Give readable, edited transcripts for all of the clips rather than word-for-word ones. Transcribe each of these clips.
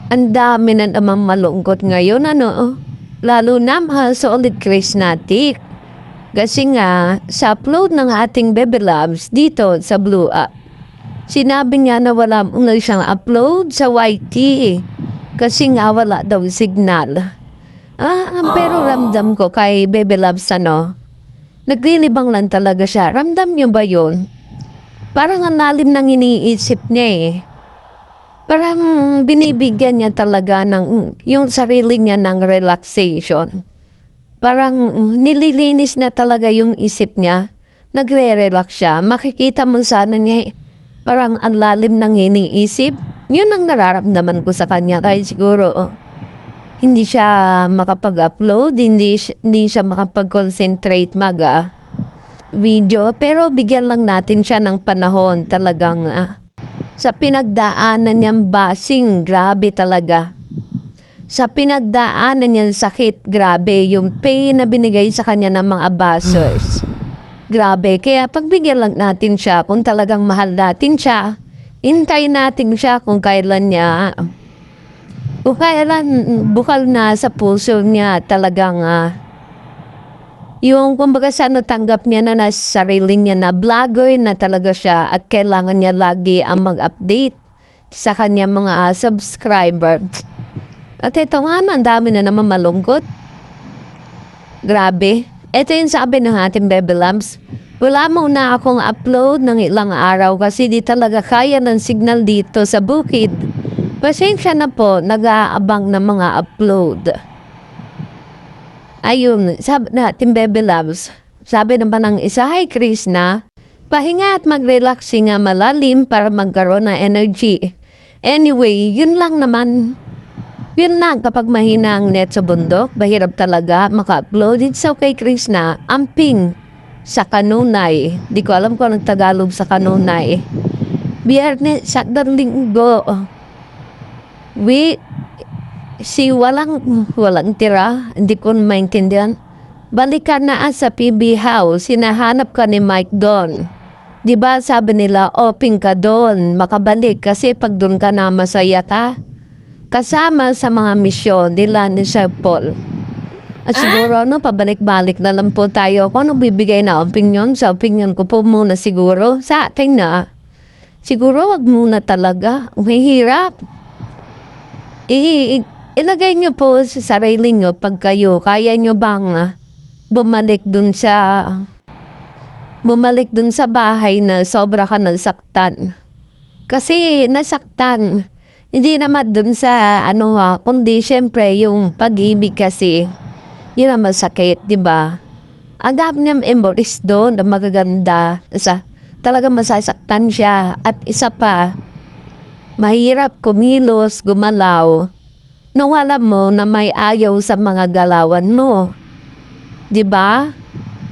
Ang dami na naman malungkot ngayon, ano? Lalo na mahal sa ulit Krisnatic. Kasi nga, sa upload ng ating Baby Loves dito sa Blue App, sinabi niya na wala na siyang upload sa YT. Kasi nga wala daw signal. Pero ramdam ko kay Baby Loves naglilibang lang talaga siya. Ramdam niyo ba yun? Parang ang lalim ng iniisip niya eh. Parang binibigyan niya talaga ng yung sarili niya ng relaxation. Parang nililinis na talaga yung isip niya. Nagre-relax siya. Makikita mo sana niya parang ang lalim ng iniisip. Yun ang nararamdaman ko sa kanya. Kaya siguro hindi siya makapag-upload, hindi siya makapag-concentrate video. Pero bigyan lang natin siya ng panahon talagang sa pinagdaanan niyang basing, grabe talaga. Sa pinagdaanan niyang sakit, grabe. Yung pain na binigay sa kanya ng mga bashers. Grabe. Kaya pagbigyan lang natin siya kung talagang mahal natin siya. Hintayin natin siya kung kailan niya. Kung kailan bukal na sa puso niya talagang yung kumbaga tanggap niya na nasa sarili niya na vlogger na talaga siya at kailangan niya lagi ang mag-update sa kanya mga subscriber. At ito nga, ang dami na naman malungkot. Grabe. Ito yung sabi ng ating Baby Loves. Wala muna akong upload ng ilang araw kasi di talaga kaya ng signal dito sa bukid. Pasensya na po, nag-aabang ng mga upload. Ayun, sabi natin Baby Loves, sabi naman ng isa, "Hi Krishna, pahinga at mag-relax nga malalim para magkaroon ng energy." Anyway, yun lang naman. Yun lang, kapag mahina ang net sa bundok, mahirap talaga maka-upload. It's okay Krishna, amping sa kanunay. Di ko alam kung anong Tagalog sa kanunay. Biyernes, Sabado, Linggo. Si walang tira, hindi ko maintindihan. Balikan na sa PB House, hinahanap ka ni Mike doon. Diba sabi nila, open ka doon, makabalik kasi pag doon ka na masaya ka. Kasama sa mga misyon nila ni Sir Paul. At siguro pabalik-balik na lang po tayo. Kung ano bibigay na opinion, sa opinion ko po muna siguro. Sa atin na, siguro wag muna talaga. Mahirap. Ilagay nyo po sa sarili nyo pag kayo, kaya nyo bang bumalik dun sa bahay na sobra ka nasaktan. Kasi nasaktan, hindi naman dun sa kundi syempre yung pag-ibig kasi, yun ang masakit, di ba? Ang dami niyang memories doon na magaganda. Talagang masasaktan siya. At isa pa, mahirap kumilos, gumalaw. Nung alam mo na may ayaw sa mga galawan mo. Diba?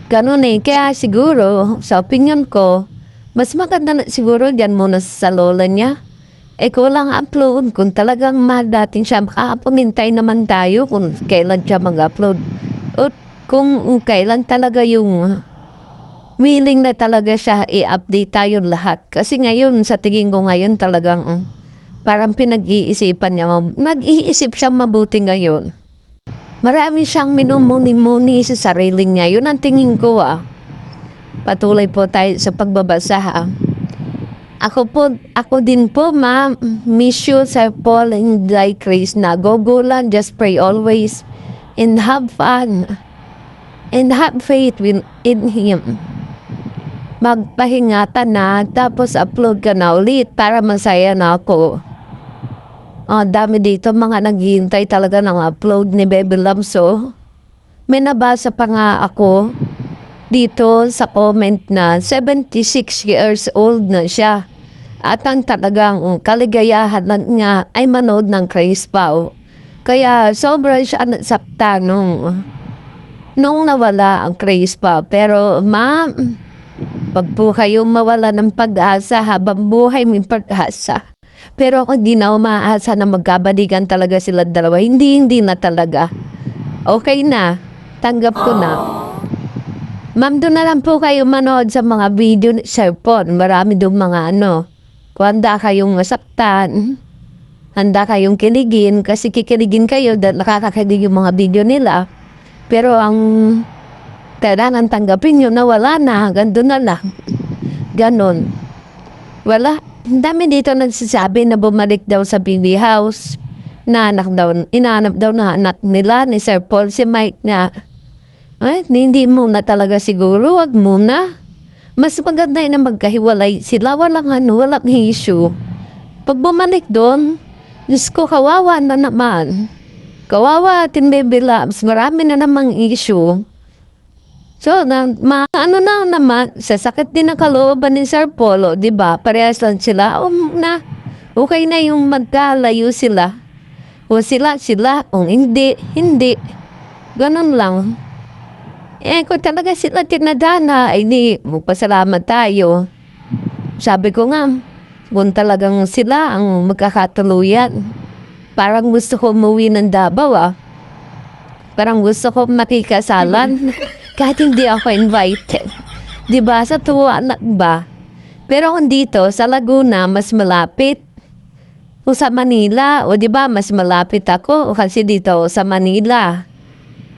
Ganun eh. Kaya siguro, sa opinion ko, mas maganda na siguro dyan muna sa lola niya. Kulang upload. Kung talagang mahal natin siya, makakapumintay naman tayo kung kailan siya mag-upload. O kung kailan talaga yung willing na talaga siya i-update tayo lahat. Kasi ngayon, sa tingin ko ngayon talagang parang pinag-iisipan niya. Nag-iisip siyang mabuti ngayon. Marami siyang minumuni-muni sa sarili niya. Yun ang tingin ko Patuloy po tayo sa pagbabasa Ako din po ma'am. Miss you Sir Paul and Dai Krishna. Go lang. Just pray always. And have fun. And have faith in Him. Magpahingatan na. Tapos upload ka na ulit para masaya na ako. Dami dito mga naghihintay talaga ng upload ni Baby Loves. May nabasa pa nga ako dito sa comment na 76 years old na siya. At ang talagang kaligayahan nga ay manood ng Chris Pao. Kaya sobra siya nasaktan nung nawala ang Chris Pao. Pero ma'am, pag po kayo mawala ng pag-asa habang buhay may pag-asa. Pero ako hindi na umaasa na magkabalikan talaga sila dalawa. Hindi na talaga. Okay na. Tanggap ko na. Ma'am, doon na lang po kayo manood sa mga video ni Sir Paul. Marami doon mga kung handa kayong masaktan. handa kayong kiligin kasi kikiligin kayo dahil nakakakilig yung mga video nila. Pero ang kailangan tanggapin nyo na wala na, hanggang doon na lang. Ganon. Wala. Ang dami dito nagsasabi na bumalik daw sa baby house. Inaanap daw na anak nila ni Sir Paul, si Mike na, hindi muna talaga siguro, wag muna. Mas maganda na magkahiwalay sila, walang issue. Pag bumalik doon, Diyos ko, kawawa na naman. Kawawa atin baby loves, marami na namang issue. So, ano na naman, sasakit din ang kalooban ni Sir Polo, di ba? Parehas lang sila. Okay na yung magkalayo sila. O sila, kung hindi. Ganon lang. Kung talaga sila tinadana, ay di, magpasalamat tayo. Sabi ko nga, kung talagang sila ang magkakatuluyan, parang gusto ko umuwi ng Davao, Parang gusto ko makikasalan. Kahit hindi ako invited. Diba? Sa tuwa na ba? Pero kung dito, sa Laguna, mas malapit. O sa Manila, o diba, mas malapit ako. O kasi dito, sa Manila.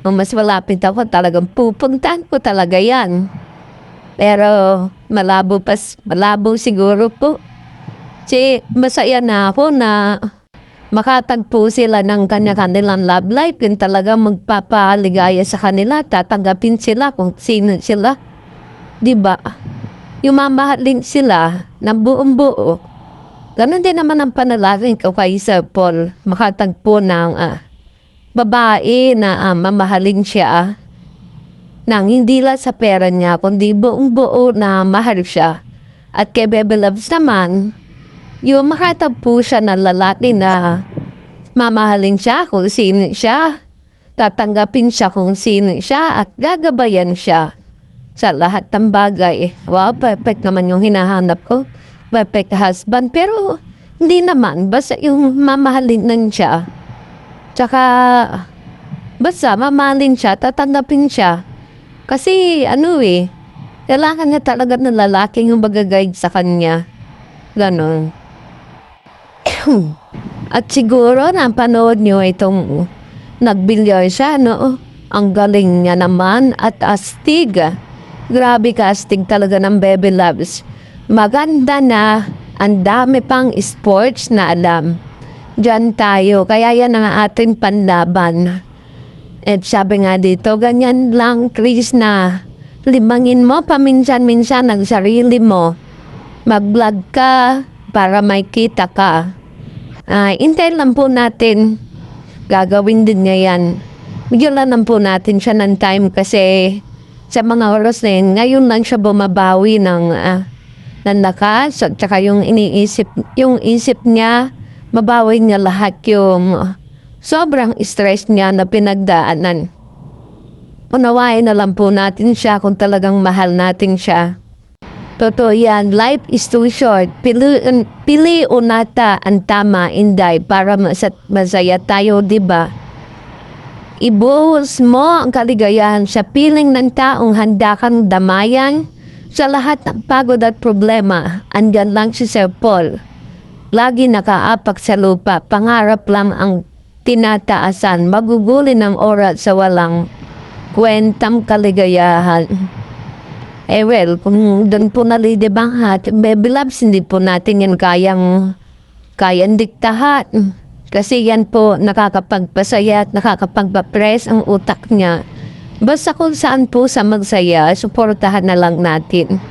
O mas malapit ako, talagang pupuntahan ko talaga yan. Pero malabo siguro po. Kasi masaya na ako na makatagpo sila ng kanilang love life. Kung talagang magpapaligaya sa kanila, tatanggapin sila kung sino sila. Diba? Yung mamahalin sila ng buong buo. Ganon din naman ang panalangin ko kay Sir Paul. Makatagpo ng babae na mamahalin siya. Nang hindi lang sa pera niya, kundi buong buo na mahal siya. At kay Bebe Loves naman, yung makatagpo siya ng lalaki na mamahalin siya kung sino siya. Tatanggapin siya kung sino siya at gagabayan siya sa lahat ng bagay. Wow, perfect naman yung hinahanap ko. Perfect husband. Pero hindi naman. Basta yung mamahalin nan siya. Tsaka basta mamahalin siya, tatanggapin siya. Kasi kailangan niya talaga ng lalaking yung mag-guide sa kanya. Ganon. At siguro napanood niyo itong nagbilyar siya, no? Ang galing niya naman at astig. Grabe ka astig talaga ng Bebe Loves. Maganda na, ang dami pang sports na alam. Diyan tayo, kaya yan ang ating panlaban. At sabi nga dito, ganyan lang, Chris, na limangin mo paminsan-minsan ang sarili mo. Mag-vlog ka para may kita ka. Intay lang po natin. Gagawin din niya yan. Bigyan lang po natin siya ng time kasi sa mga oras na yun, ngayon lang siya bumabawi ng lakas at saka yung isip niya, mabawi niya lahat yung sobrang stress niya na pinagdaanan. Unawain na lang po natin siya kung talagang mahal natin siya. Totoo yan, life is too short. Piliin nata ang tama, inday, para masaya tayo, diba? Ibuhos mo ang kaligayahan sa piling ng taong handa kang damayan. Sa lahat ng pagod at problema, andyan lang si Sir Paul. Lagi nakaapak sa lupa, pangarap lang ang tinataasan, magugulin ng oras sa walang kwentang kaligayahan. Well, kung doon po nalilibanghat, Bebe Loves, hindi po natin yan kayang diktahan. Kasi yan po nakakapagpasaya at nakakapagpapress ang utak niya. Basta kung saan po sa magsaya, suportahan na lang natin.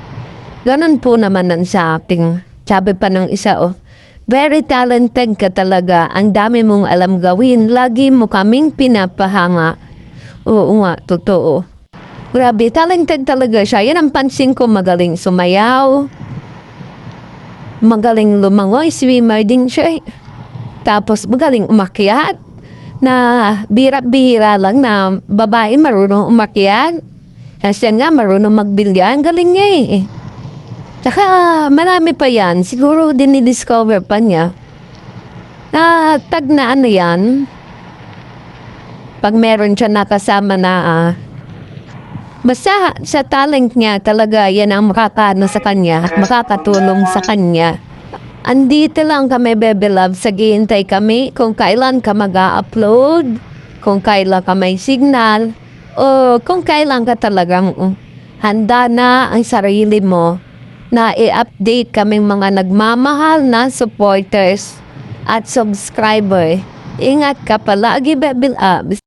Ganon po naman ang sa akin. Sabi pa ng isa, very talented ka talaga. Ang dami mong alam gawin. Lagi mo kaming pinapahanga. Oo nga, totoo. Grabe, talented talaga siya. Yan ang pansin ko, magaling sumayaw. Magaling lumangoy, swimmer din siya. Tapos magaling umakyat. Na bihira lang na babae marunong umakyat. Kasi nga marunong magbilyan. Galing niya Tsaka marami pa yan. Siguro dinidiscover pa niya. Tag na yan. Pag meron siya nakasama na basta sa talent niya talaga yan ang makakano sa kanya at makakatulong sa kanya. Andito lang kami, Bebe Love. Saghihintay kami kung kailan ka mag-upload, kung kailan ka may signal, o kung kailan ka talagang handa na ang sarili mo na i-update kaming mga nagmamahal na supporters at subscriber. Ingat ka palagi, Bebe Love.